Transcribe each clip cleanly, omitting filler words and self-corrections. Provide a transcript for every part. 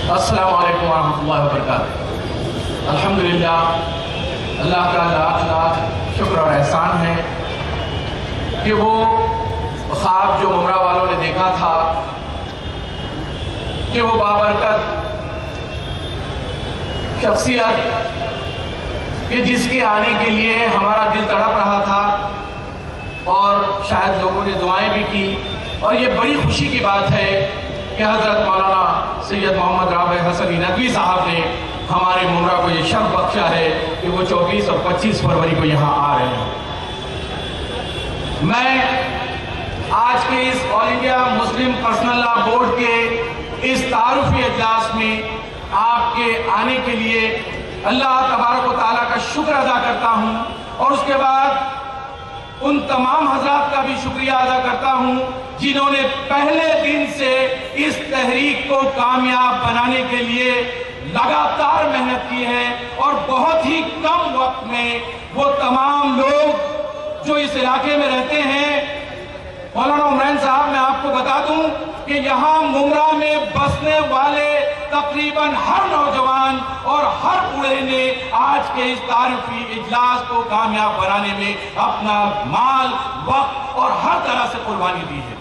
अस्सलामु अलैकुम वरहमतुल्लाहि वबरकातुहू। अल्हम्दुलिल्लाह, अल्लाह का लाख लाख शुक्र और एहसान है कि वो ख्वाब जो मुमरा वालों ने देखा था कि वो बाबरकत शख्सियत कि जिसके आने के लिए हमारा दिल तड़प रहा था और शायद लोगों ने दुआएं भी की, और ये बड़ी खुशी की बात है कि हज़रत मौलाना सैयद मोहम्मद राबिह हसन नदवी साहब ने हमारे मुमरा को ये शर्फ बख्शा है कि वो 24 और 25 फरवरी को यहाँ आ रहे हैं। मैं आज के इस all India Muslim personal law board के इस तारुफी इजलास में आपके आने के लिए अल्लाह तबारक व तआला का शुक्र अदा करता हूँ, और उसके बाद उन तमाम हजरात का भी शुक्रिया अदा करता हूँ जिन्होंने पहले दिन से इस तहरीक को कामयाब बनाने के लिए लगातार मेहनत की है, और बहुत ही कम वक्त में वो तमाम लोग जो इस इलाके में रहते हैं। मौलाना उमरान साहब, मैं आपको बता दूं कि यहाँ मुमरा में बसने वाले तकरीबन हर नौजवान और हर बूढ़े ने आज के इस तारीफी इजलास को कामयाब बनाने में अपना माल, वक्त और हर तरह से कुर्बानी दी है।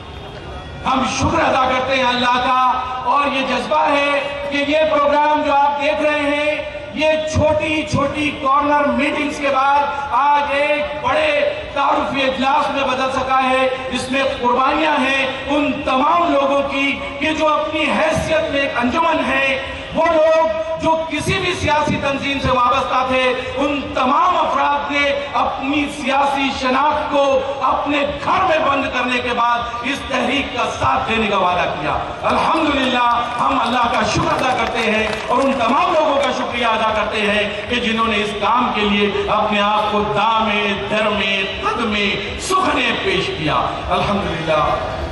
हम शुक्र अदा करते हैं अल्लाह का, और ये जज्बा है कि ये प्रोग्राम जो आप देख रहे हैं, ये छोटी छोटी कॉर्नर मीटिंग्स के बाद आज एक बड़े तारुफी इजलास में बदल सका है। इसमें कुर्बानियां हैं उन तमाम लोगों की कि जो अपनी हैसियत में एक अंजुमन है, वो लोग जो किसी भी सियासी तंजीम से वाबस्ता थे, उन तमाम अफराद ने अपनी सियासी शनाख्त को अपने घर में बंद करने के बाद इस तहरीक का साथ देने का वादा किया। अल्हम्दुलिल्लाह, हम अल्लाह का शुक्र अदा करते हैं और उन तमाम लोगों का शुक्रिया अदा करते हैं कि जिन्होंने इस काम के लिए अपने आप को दामे दरमे कदमे सुखने पेश किया। अल्हम्दुलिल्लाह,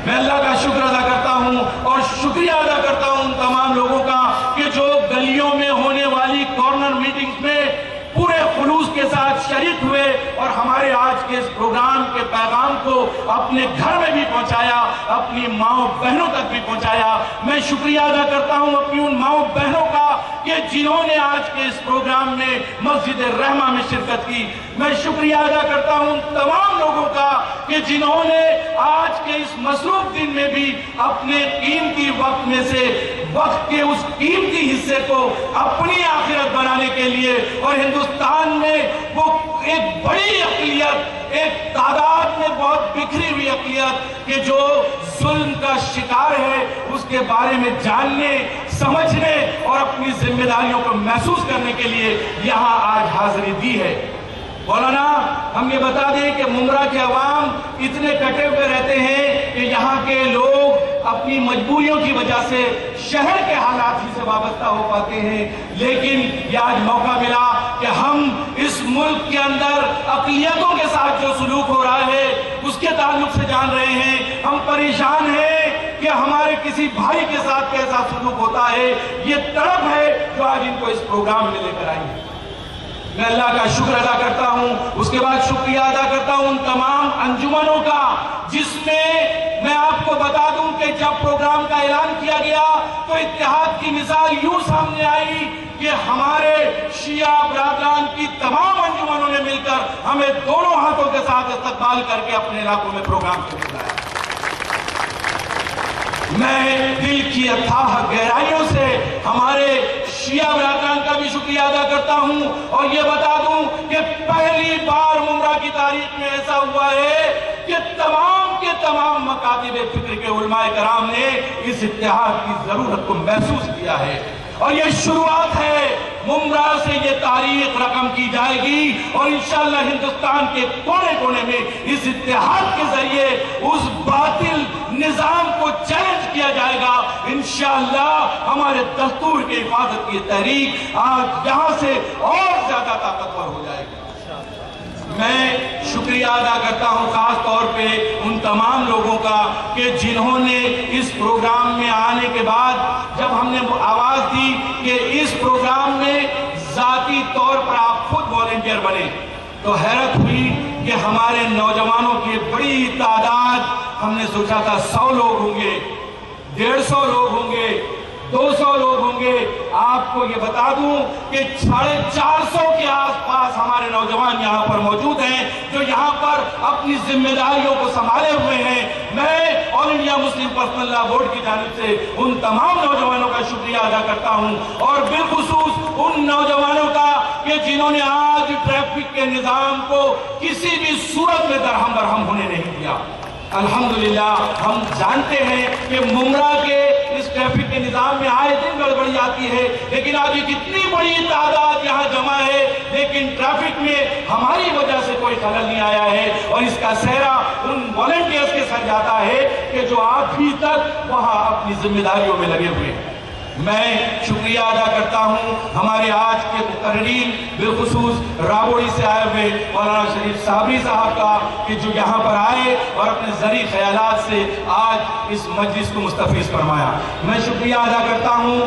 मैं अल्लाह का शुक्र अदा करता हूँ और शुक्रिया अदा करता हूँ उन तमाम लोगों का कि जो गलियों में होने वाली कॉर्नर मीटिंग्स में पूरे खुलूस के साथ शरीक हुए और हमारे आज के इस प्रोग्राम के पैगाम को अपने घर में भी पहुंचाया, अपनी माओ बहनों तक भी पहुंचाया। मैं शुक्रिया अदा करता हूं अपनी उन माओ बहनों का कि जिन्होंने आज के इस प्रोग्राम में मस्जिद रहमा में शिरकत की। मैं शुक्रिया अदा करता हूं उन तमाम लोगों का कि जिन्होंने आज के इस मसरूफ दिन में भी अपने कीमती वक्त में से वक्त के उस कीमती हिस्से को अपनी आखिरत बनाने के लिए, और हिंदुस्तान में वो एक बड़ी अक़लियत, एक तादाद में बहुत बिखरी हुई अक़लियत कि जो जुल्म का शिकार है, उसके बारे में जानने, समझने और अपनी जिम्मेदारियों को महसूस करने के लिए यहाँ आज हाजिरी दी है। मौलाना, हम ये बता दें कि मुमरा के अवाम इतने कटे हुए रहते हैं कि यहाँ के लोग अपनी मजबूरियों की वजह से शहर के हालात ही से वाबस्ता हो पाते हैं, लेकिन ये आज मौका मिला कि हम इस मुल्क के अंदर अक़लियतों के साथ जो सलूक हो रहा है उसके ताल्लुक से जान रहे हैं। हम परेशान हैं कि हमारे किसी भाई के साथ कैसा सलूक होता है। ये तड़प है जो आज इनको इस प्रोग्राम में लेकर आई है। मैं अल्लाह का शुक्र अदा करता हूं, उसके बाद शुक्रिया अदा करता हूं उन तमाम अंजुमनों का जिसमें मैं आपको बता दूं कि जब प्रोग्राम का ऐलान किया गया तो इत्तेहाद की मिसाल यूं सामने आई कि हमारे शिया बरादरान की तमाम अंजुमनों ने मिलकर हमें दोनों हाथों के साथ इस्तकबाल करके अपने इलाकों में प्रोग्राम कराया। मैं दिल की अथाह गहराइयों से हमारे शिया बरादरान का भी शुक्रिया अदा करता हूं, और ये बता दूं कि पहली बार मुमरा की तारीख में ऐसा हुआ है कि तमाम के तमाम मकातिब फिक्र के उलमाए कराम ने इस इत्तेहाद की जरूरत को महसूस किया है, और ये शुरुआत है। मुमरा से ये तारीख रकम की जाएगी और इंशाअल्लाह हिंदुस्तान के कोने कोने में इस इत्तेहाद के जरिए उस बातिल निजाम को चैलेंज किया जाएगा। इंशाअल्लाह हमारे दस्तूर की हिफाजत की तहरीक आज यहां से और ज्यादा ताकतवर हो जाएगी। मैं शुक्रिया अदा करता हूं खास तौर पे उन तमाम लोगों का कि जिन्होंने इस प्रोग्राम में आने के बाद जब हमने आवाज दी कि इस प्रोग्राम में जाती तौर पर आप खुद वॉलंटियर बने, तो हैरत हुई कि हमारे नौजवानों की बड़ी तादाद, हमने सोचा था 100 लोग होंगे, 150 लोग होंगे, 200 लोग होंगे। आपको ये बता दूं कि 450 के आसपास हमारे नौजवान यहाँ पर मौजूद हैं जो यहाँ पर अपनी जिम्मेदारियों को संभाले हुए हैं। मैं all India Muslim personal law board की जानिब से उन तमाम नौजवानों का शुक्रिया अदा करता हूँ, और बिलखुसूस उन नौजवानों का कि जिन्होंने आज ट्रैफिक के निजाम को किसी भी सूरत में दरहम बरहम होने नहीं दिया। अल्हम्दुलिल्लाह हम जानते हैं कि मुमरा के इस ट्रैफिक के निजाम में आए दिन गड़बड़ी आती है, लेकिन आज कितनी बड़ी तादाद यहाँ जमा है, लेकिन ट्रैफिक में हमारी वजह से कोई खलल नहीं आया है, और इसका सेहरा उन वॉलंटियर्स के सर जाता है कि जो अभी तक वहाँ अपनी जिम्मेदारियों में लगे हुए हैं। मैं शुक्रिया अदा करता हूँ हमारे आज के मुकर्रीन, बिलखुसूस राबोड़ी से आए हुए मौलाना शरीफ साबरी साहब का, कि जो यहाँ पर आए और अपने ज़री ख्यालात से आज इस मजलिस को मुस्तफीज़ फरमाया। मैं शुक्रिया अदा करता हूँ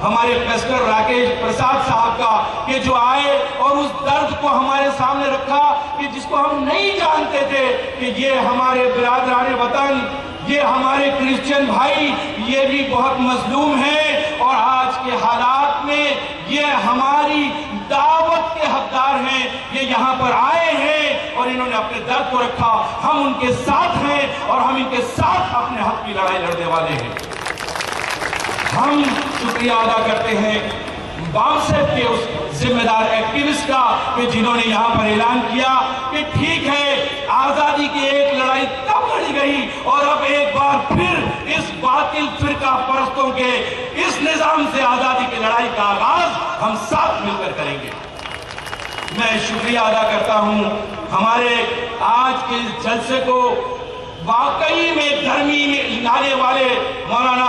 हमारे प्रेसिडेंट राकेश प्रसाद साहब का, कि जो आए और उस दर्द को हमारे सामने रखा कि जिसको हम नहीं जानते थे कि ये हमारे बिरादरान वतन, ये हमारे क्रिश्चियन भाई, ये भी बहुत मजलूम हैं, और आज के हालात में ये हमारी दावत के हकदार हैं। ये यहाँ पर आए हैं और इन्होंने अपने दर्द को रखा। हम उनके साथ हैं और हम इनके साथ अपने हक की लड़ाई लड़ने वाले हैं। हम शुक्रिया अदा करते हैं बामसेफ के उस जिम्मेदार एक्टिविस्ट का, कि जिन्होंने यहाँ पर ऐलान किया कि ठीक है, आजादी की एक लड़ाई तब लड़ी गई और अब एक बार फिर इस बातिल फिरका परस्तों के इस निजाम से आजादी की लड़ाई का आगाज हम साथ मिलकर करेंगे। मैं शुक्रिया अदा करता हूँ हमारे आज के जलसे को वाकई में गर्मी में लाने वाले मौलाना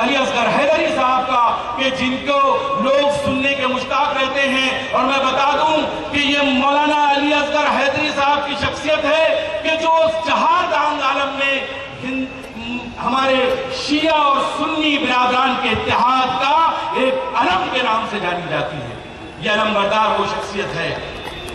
अली असगर हैदरी साहब का, कि जिनको लोग सुनने के मुश्ताक रहते हैं। और मैं बता दूं कि ये मौलाना अली असगर हैदरी साहब की शख्सियत है कि जो जहादांग आलम में हमारे शिया और सुन्नी बिरादरान के इत्तेहाद का एक अलम के नाम से जानी जाती है। यह अलमबरदार वो शख्सियत है।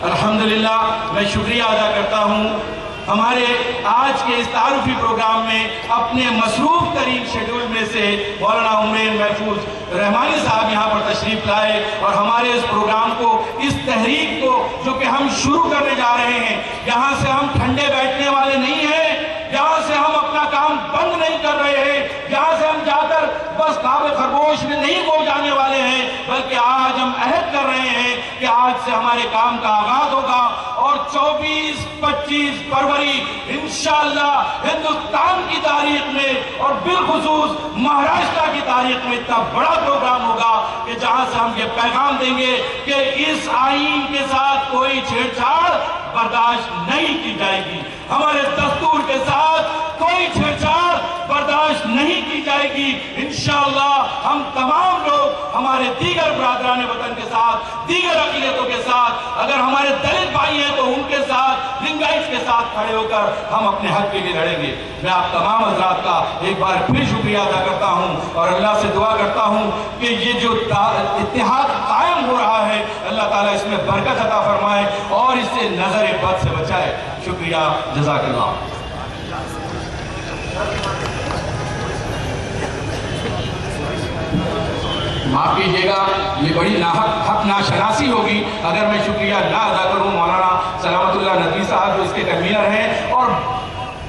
अल्हम्दुलिल्लाह मैं शुक्रिया अदा करता हूँ हमारे आज के इस तारुफी प्रोग्राम में अपने मसरूफ तरीन शेड्यूल में से मौलाना उमर महफूज रहमानी साहब यहाँ पर तशरीफ लाए और हमारे इस प्रोग्राम को, इस तहरीक को जो कि हम शुरू करने जा रहे हैं, यहाँ से हम ठंडे बैठने वाले नहीं हैं, यहाँ से हम अपना काम बंद नहीं कर रहे हैं, यहाँ से हम जाकर बस काबे खरगोश में नहीं हो जाने वाले हैं, बल्कि आज हम अहद कर रहे हैं कि आज से हमारे काम का आगाज होगा और 24-25 फरवरी इंशाअल्लाह हिंदुस्तान की तारीख में और बिलखुसूस महाराष्ट्र की तारीख में इतना बड़ा प्रोग्राम होगा कि जहां से हम ये पैगाम देंगे कि इस आईन के साथ कोई छेड़छाड़ बर्दाश्त नहीं की जाएगी, हमारे दस्तूर के साथ कोई छेड़छाड़ बर्दाश्त नहीं की जाएगी। इंशाअल्लाह हम तमाम लोग हमारे दीगर बरादरान वतन के साथ, दीगर अक़ीदतों के साथ, अगर हमारे दलित भाई हैं तो उनके साथ, लिंगाइट्स के साथ खड़े होकर हम अपने हक के लिए लड़ेंगे। मैं आप तमाम हजरात का एक बार फिर शुक्रिया अदा करता हूँ और अल्लाह से दुआ करता हूँ कि ये जो इत्तेहाद कायम हो रहा है, अल्लाह ताला इसमें बरकत अता फरमाए और इससे नजर बद से बचाए। शुक्रिया, जज़ाकल्लाह। माफ कीजिएगा, ये बड़ी हक नाशनासी होगी अगर मैं शुक्रिया ना अदा करूं मौलाना सलामतुल्लाह नदवी साहब जो इसके कन्वीनर हैं और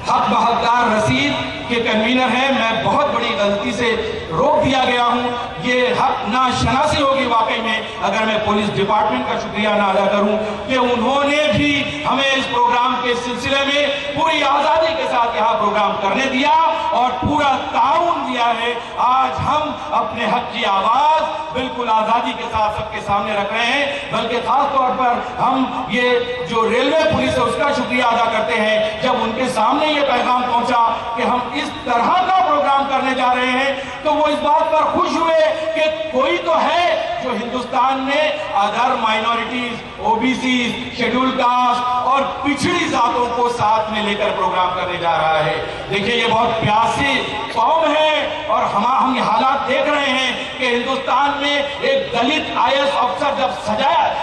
हक बहकदार रसीद के कन्वीनर हैं। मैं बहुत बड़ी गलती से रोक दिया गया हूं, ये हक नाशनासी होगी वाकई में अगर मैं पुलिस डिपार्टमेंट का शुक्रिया ना अदा करूं कि उन्होंने भी हमें इस प्रोग्राम के सिलसिले में पूरी आज़ादी के साथ यहाँ प्रोग्राम करने दिया और पूरा ताउन दिया है। आज हम अपने हक की आवाज़ बिल्कुल आज़ादी के साथ सबके सामने रख रहे हैं, बल्कि खास तौर पर हम ये जो रेलवे पुलिस है उसका शुक्रिया अदा करते हैं। जब उनके सामने ये पैगाम पहुंचा कि हम इस तरह का प्रोग्राम करने जा रहे हैं तो वो इस बात पर खुश हुए कि कोई तो है जो हिंदुस्तान में other minorities, OBC, schedule caste और पिछड़ी जातों को साथ में लेकर प्रोग्राम करने जा रहा है। देखिए ये बहुत प्यासी कौम है और हम ये हालात देख रहे हैं कि हिंदुस्तान में एक दलित आईएएस अफसर जब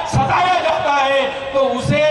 सताया जाता है तो उसे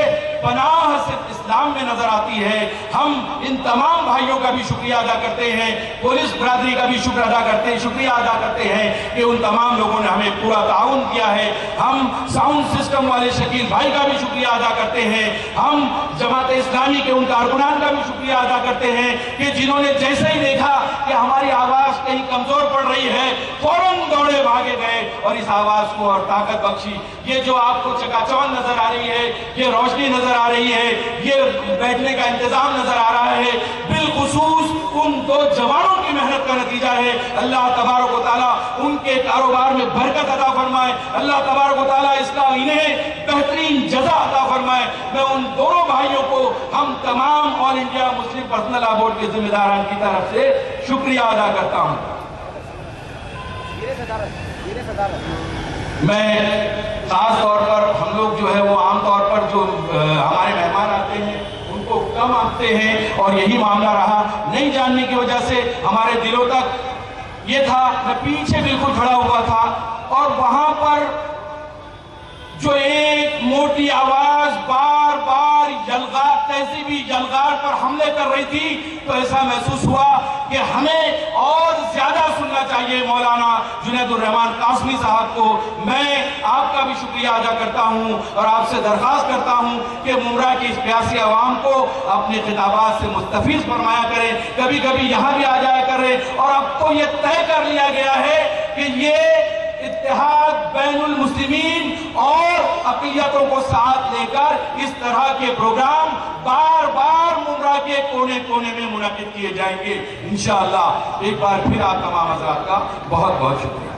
पनाह सिर्फ इस्लाम में नजर आती है। हम इन तमाम भाइयों का भी शुक्रिया अदा करते हैं, पुलिस बरादरी का भी शुक्रिया अदा करते हैं कि उन तमाम लोगों ने हमें पूरा ताउन किया है। हम साउंड सिस्टम वाले शकील भाई का भी शुक्रिया अदा करते हैं। हम जमात इस्लामी के उन कारकुनान का भी शुक्रिया अदा करते हैं कि जिन्होंने जैसे ही देखा कि हमारी आवाज कहीं कमजोर पड़ रही है, फौरन दौड़े भागे गए और इस आवाज को और ताकत बख्शी। ये जो आपको चकाचौंध नजर आ रही है, ये रोशनी नजर आ रही है, ये बैठने का इंतजाम नजर आ रहा है, बिलखुसूस उन दो जवानों की मेहनत का नतीजा है। अल्लाह तबारक व तआला उनके कारोबार में बरकत अता फरमाए, अल्लाह तबारक व तआला इसका इन्हें बेहतरीन जज़ा अता फरमाए। मैं उन दोनों भाइयों को हम तमाम all India Muslim personal law board के जिम्मेदारान की तरफ से शुक्रिया अदा करता हूं। मैं खास तौर पर हम लोग जो है वो आम तौर पर जो हमारे मेहमान आते हैं उनको कम आते हैं और यही मामला रहा। नहीं जानने की वजह से हमारे दिलों तक ये था, मैं पीछे बिल्कुल खड़ा हुआ था और वहां पर जो एक मोटी आवाज बार बार तहजीबी यलगार पर हमले कर रही थी, तो ऐसा महसूस हुआ कि हमें और ज्यादा सुनना चाहिए मौलाना जुनैदुर रहमान कासमी साहब को। मैं आपका भी शुक्रिया अदा करता हूं और आपसे दरख्वास्त करता हूं कि मुमरा की इस प्यासी आवाम को अपने खिताबात से मुस्तफीज फरमाया करें, कभी कभी यहां भी आ जाया करें। और अब तो ये तय कर लिया गया है कि ये इत्तेहाद बैनुल मुस्लिमीन और अक़लियतों को साथ लेकर इस तरह के प्रोग्राम बार बार मुमरा के कोने कोने में मुनक़िद किए जाएंगे इंशाअल्लाह। एक बार फिर आप तमाम हज़रात का बहुत बहुत शुक्रिया।